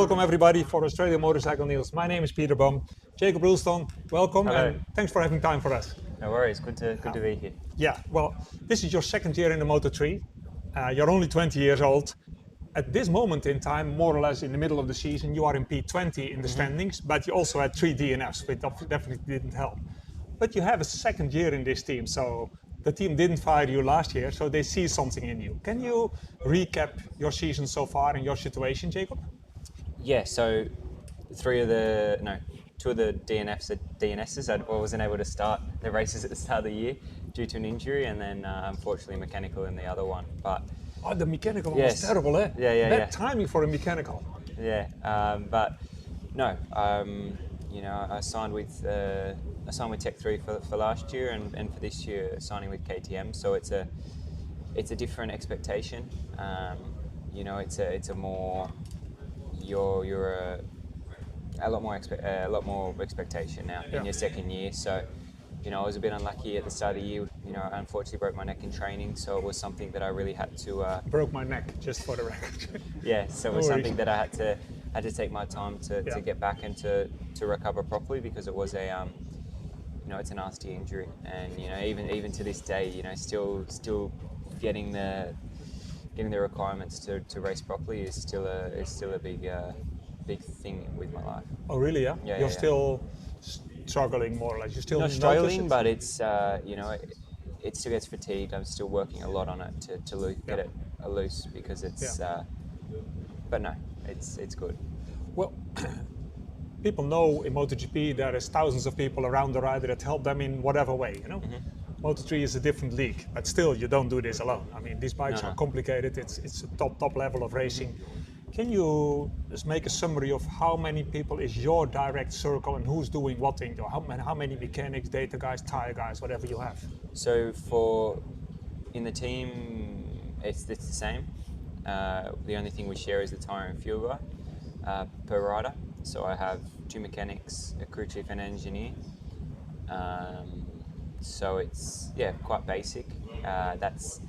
Welcome everybody for Australian Motorcycle News. My name is Peter Bom. Jacob Roulstone, welcome. Hello. And thanks for having time for us. No worries, good to be here. Yeah, well, this is your second year in the Moto3. You're only 20 years old. At this moment in time, more or less in the middle of the season, you are in P20 in the standings, but you also had 3 DNFs, which definitely didn't help. But you have a second year in this team, so the team didn't fire you last year, so they see something in you. Can you recap your season so far and your situation, Jacob? Yeah, so two of the DNSs, I wasn't able to start the races at the start of the year due to an injury, and then unfortunately mechanical in the other one. But oh, the mechanical one was terrible, eh? Bad timing for a mechanical. Yeah, but no, I signed with Tech 3 for last year, and for this year signing with KTM. So it's a different expectation. It's a more you're a lot more expectation now in your second year. So, I was a bit unlucky at the start of the year. I unfortunately broke my neck in training, so it was something that I really had to. Broke my neck, just for the record. Yeah, so it was something that I had to take my time to get back and to recover properly, because it was a it's a nasty injury, and even to this day, still getting the requirements to race properly is still a big thing with my life. Oh really? Yeah. Yeah. You're still struggling more or less. You're still not struggling, but it's it still gets fatigued. I'm still working a lot on it to get it loose, because it's. But no, it's good. Well, people know in MotoGP there is thousands of people around the rider that help them in whatever way. Moto3 is a different league, but still you don't do this alone. I mean, these bikes are complicated. It's a top level of racing. Can you just make a summary of how many people is your direct circle and who's doing what in your, how many mechanics, data guys, tire guys, whatever you have? So in the team, it's the same. The only thing we share is the tire and fuel guy per rider. So I have 2 mechanics, a crew chief and an engineer. So it's quite basic. That's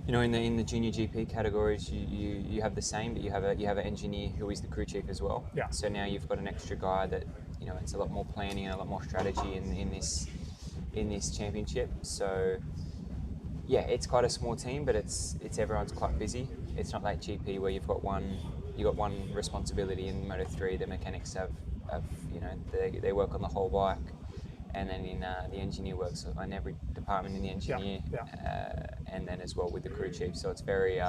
in the junior GP categories, you have the same, but you have an engineer who is the crew chief as well. Yeah. So now you've got an extra guy that it's a lot more planning and a lot more strategy in this championship. So yeah, it's quite a small team, but it's everyone's quite busy. It's not like GP where you've got one responsibility. In Moto3, the mechanics have they work on the whole bike. And then the engineer works on every department in the engineer, and then as well with the crew chief. So it's very,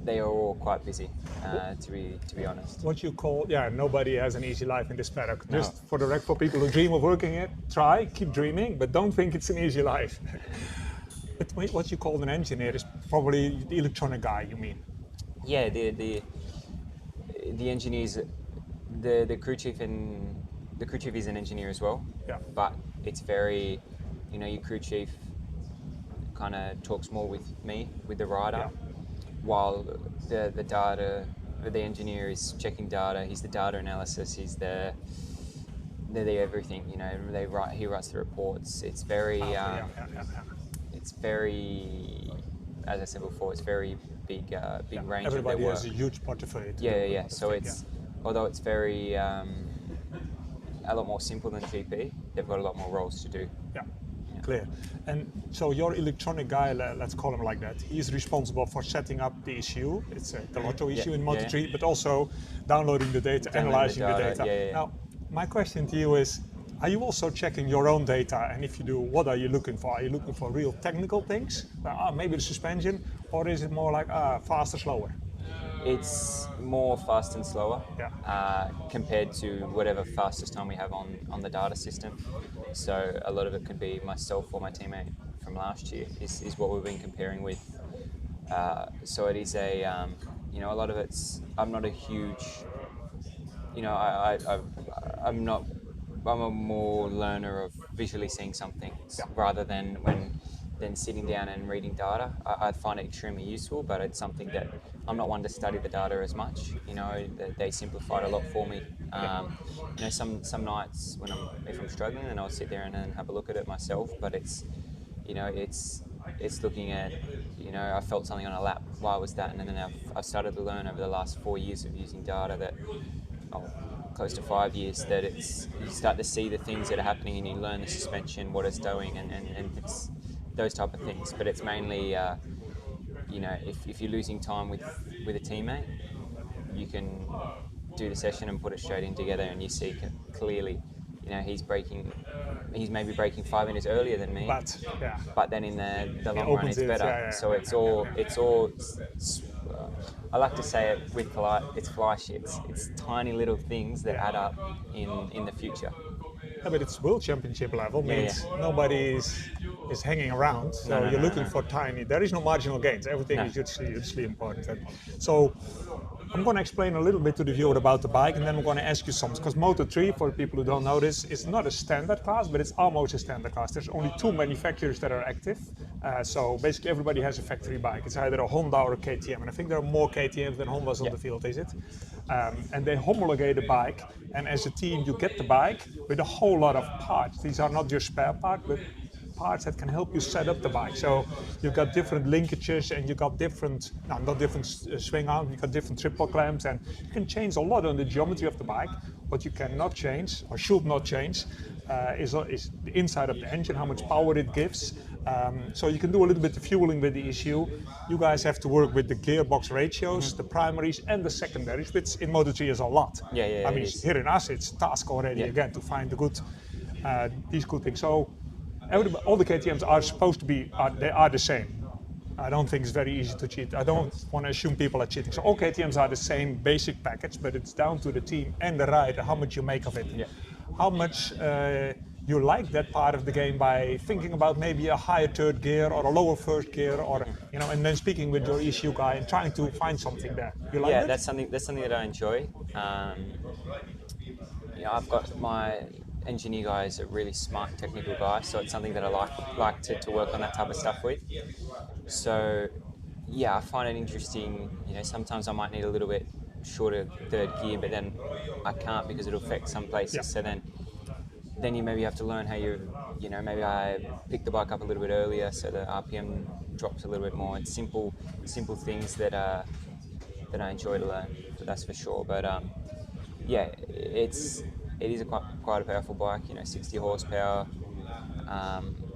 they are all quite busy, to be honest. What you call, nobody has an easy life in this paddock. Just for the record, for people who dream of working it, keep dreaming, but don't think it's an easy life. But what you call an engineer is probably the electronic guy, you mean? Yeah, the engineers, the crew chief and. The crew chief is an engineer as well, but it's very, your crew chief kind of talks more with the rider, while the engineer is checking data. He's the data analysis. He's they're the everything. He writes the reports. It's very, it's very, as I said before, it's very big range. Everybody of their has work. a huge portfolio. Yeah. So although it's very. A lot more simple than GP, they've got a lot more roles to do. Yeah, clear. And so your electronic guy, let's call him like that, he's responsible for setting up the issue. It's the Lotto issue in Moto3, but also downloading the data, analyzing the data. Now, my question to you is, are you also checking your own data? And if you do, what are you looking for? Are you looking for real technical things? Maybe the suspension, or is it more like faster, slower? It's more fast and slower compared to whatever fastest time we have on the data system. So a lot of it could be myself or my teammate from last year is what we've been comparing with. So it is a lot of it's. I'm not a huge. I'm a more learner of visually seeing something rather than sitting down and reading data. I find it extremely useful, but it's something that I'm not one to study the data as much. They simplified a lot for me. Some nights if I'm struggling, then I'll sit there and have a look at it myself. But it's it's looking at, you know, I felt something on a lap. Why was that? And then I've started to learn over the last 4 years of using data that, close to 5 years, that it's, you start to see the things that are happening and you learn the suspension, what it's doing, and it's those type of things. But it's mainly, you know, if you're losing time with a teammate, you can do the session and put it straight in together, and you see clearly, you know, he's maybe braking 5 minutes earlier than me, but then in the long run it's better. So it's all I like to say it with it's fly shits. It's tiny little things that add up in the future. Yeah, but it's world championship level, means nobody is hanging around. So you're looking for tiny. There is no marginal gains. Everything is hugely important. And so I'm going to explain a little bit to the viewer about the bike, and then I'm going to ask you some. Because Moto3, for people who don't know this, is not a standard class, but it's almost a standard class. There's only 2 manufacturers that are active. So basically everybody has a factory bike. It's either a Honda or a KTM. And I think there are more KTMs than Hondas on the field, is it? And they homologate a bike. And as a team, you get the bike with a whole lot of parts. These are not just spare parts, but parts that can help you set up the bike. So you've got different linkages, and you've got different, not different swing arms, you've got different triple clamps, and you can change a lot on the geometry of the bike. What you cannot change, or should not change, is the inside of the engine, how much power it gives. So you can do a little bit of fueling with the issue. You guys have to work with the gearbox ratios, the primaries and the secondaries, which in Moto3 is a lot. I mean, here in us, it's a task already again to find the good, these good things. So all the KTMs are supposed to be, they are the same. I don't think it's very easy to cheat. I don't want to assume people are cheating. So all KTMs are the same basic package, but it's down to the team and the rider how much you make of it. How much you like that part of the game by thinking about maybe a higher third gear or a lower first gear, or you know, and then speaking with your ECU guy and trying to find something there. You like that? That's something that I enjoy. You know, I've got my engineer guy is a really smart technical guy, so it's something that I like to work on that type of stuff with. So yeah, I find it interesting. You know, sometimes I might need a little bit shorter third gear, but then I can't because it'll affect some places. So then you maybe have to learn how you know, maybe I pick the bike up a little bit earlier so the RPM drops a little bit more. It's simple things that I enjoy to learn, that's for sure. But yeah, it is quite a powerful bike. You know, 60 horsepower,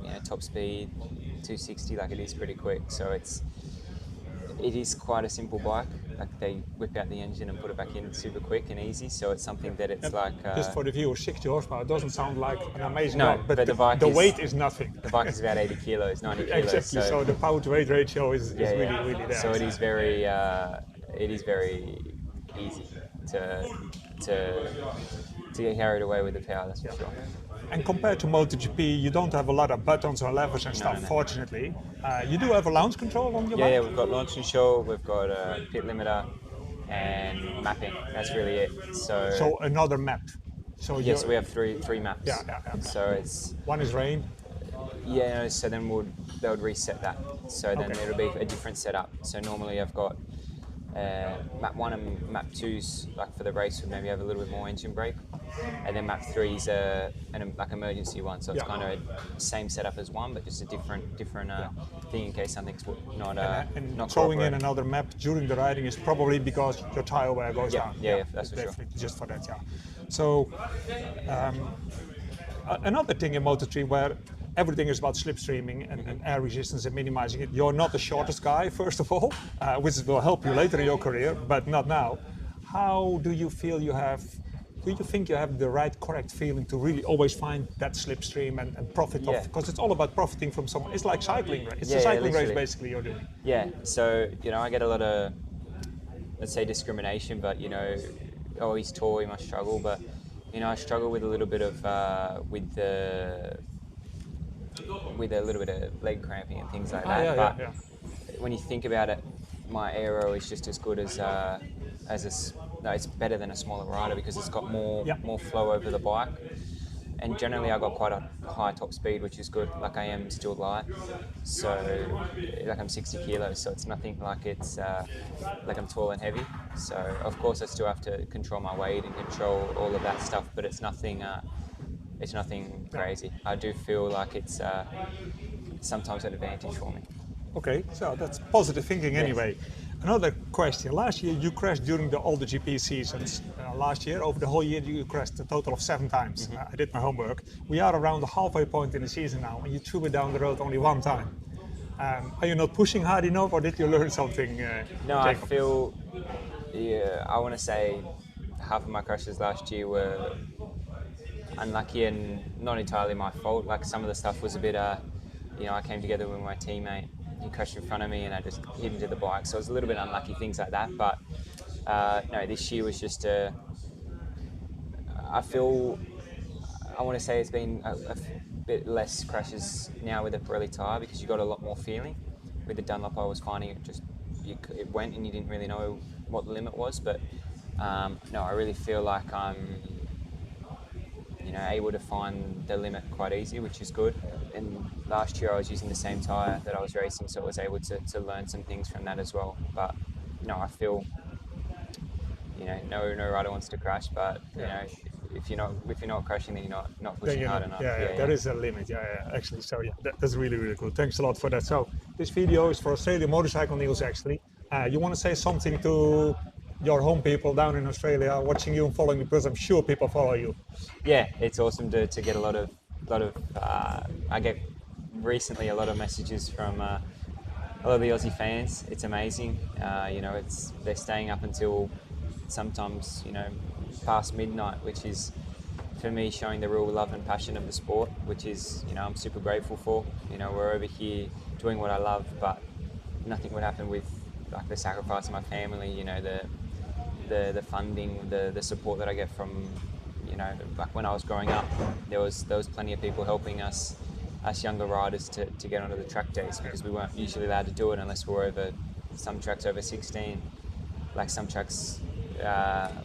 you know, top speed 260. Like, it is pretty quick. So it is quite a simple bike. Like, they whip out the engine and put it back in super quick and easy. So it's something that it's like... just for the viewer, 60 horsepower, it doesn't sound like an amazing no, bike, but the weight is nothing. The bike is about 80 kilos, 90 kilos. Exactly, so the power to weight ratio is really there. So it is very easy to get carried away with the power, that's for sure. And compared to MotoGP, you don't have a lot of buttons or levers and stuff, fortunately. You do have a launch control on your bike? Yeah, we've got launch control, we've got a pit limiter, and mapping. That's really it. So another map. So yes, we have three maps. Yeah. So it's... One is rain. Yeah, so then they would reset that. So then it'll be a different setup. So normally I've got map 1 and map 2's like for the race would maybe have a little bit more engine brake, and then map 3 is like emergency one, so it's kind of a same setup as 1 but just a different thing in case something's not throwing in another map during the riding is probably because your tire wear goes down. Yeah, that's for sure. Just for that, So another thing in Moto3 where everything is about slipstreaming and air resistance and minimizing it. You're not the shortest guy, first of all, which will help you later in your career, but not now. How do you feel you have, do you think you have the right, correct feeling to really always find that slipstream and profit off? Because it's all about profiting from someone. It's like cycling, right? It's a cycling race basically you're doing. Yeah, so, you know, I get a lot of, let's say, discrimination, but, you know, oh, he's tall, he must struggle, but, you know, I struggle with a little bit of, with a little bit of leg cramping and things like that. When you think about it, my aero is just as good as it's better than a smaller rider because it's got more flow over the bike. And generally I got quite a high top speed, which is good. Like, I am still light, so like I'm 60 kilos, so it's nothing like it's like I'm tall and heavy. So of course I still have to control my weight and control all of that stuff, but it's nothing crazy. I do feel like it's sometimes an advantage for me. Okay, so that's positive thinking anyway. Another question. Last year you crashed during all the GP seasons. Last year, over the whole year, you crashed a total of 7 times. I did my homework. We are around the halfway point in the season now, and you threw it down the road only 1 time. Are you not pushing hard enough, or did you learn something, No, Jacob? I feel, I want to say half of my crashes last year were unlucky and not entirely my fault. Like some of the stuff was a bit, I came together with my teammate. He crashed in front of me and I just hit into the bike. So it was a little bit unlucky, things like that. But no, this year was just I feel, I want to say it's been a bit less crashes now with the Pirelli tyre because you got a lot more feeling. With the Dunlop, I was finding it went and you didn't really know what the limit was. But no, I really feel like I'm able to find the limit quite easy, which is good. And last year I was using the same tyre that I was racing, so I was able to learn some things from that as well. But no, I feel, no rider wants to crash, but if you're not crashing, then you're not pushing hard enough. There is a limit. Actually. So that's really, really cool. Thanks a lot for that. So this video is for Australian motorcycle news. Actually, you want to say something to your home people down in Australia watching you and following you, because I'm sure people follow you. Yeah, it's awesome to get a lot of I get recently a lot of messages from a lot of the Aussie fans. It's amazing. They're staying up until sometimes past midnight, which is for me showing the real love and passion of the sport, which is I'm super grateful for. We're over here doing what I love, but nothing would happen with like the sacrifice of my family. The funding, the support that I get from like when I was growing up, there was plenty of people helping us younger riders to get onto the track days, because we weren't usually allowed to do it unless we were over some tracks over 16. Like some tracks,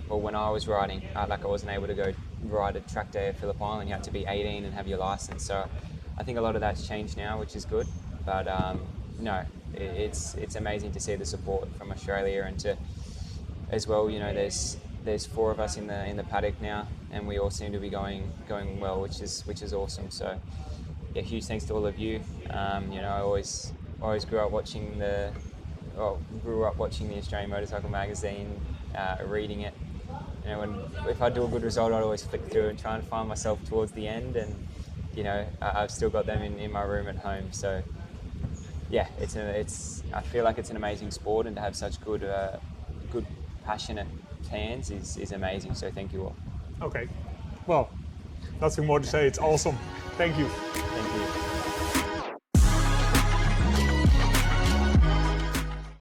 or when I was riding, I wasn't able to go ride a track day at Phillip Island. You had to be 18 and have your license. So I think a lot of that's changed now, which is good. But no, it's amazing to see the support from Australia, and to as well. There's 4 of us in the paddock now, and we all seem to be going well, which is awesome. So yeah, huge thanks to all of you. I always grew up watching the Australian Motorcycle magazine, reading it. If I do a good result, I'd always flick through and try and find myself towards the end, and I've still got them in my room at home. So yeah, I feel like it's an amazing sport, and to have such good passionate fans is amazing. So thank you all. Okay, well, nothing more to say. It's awesome. Thank you.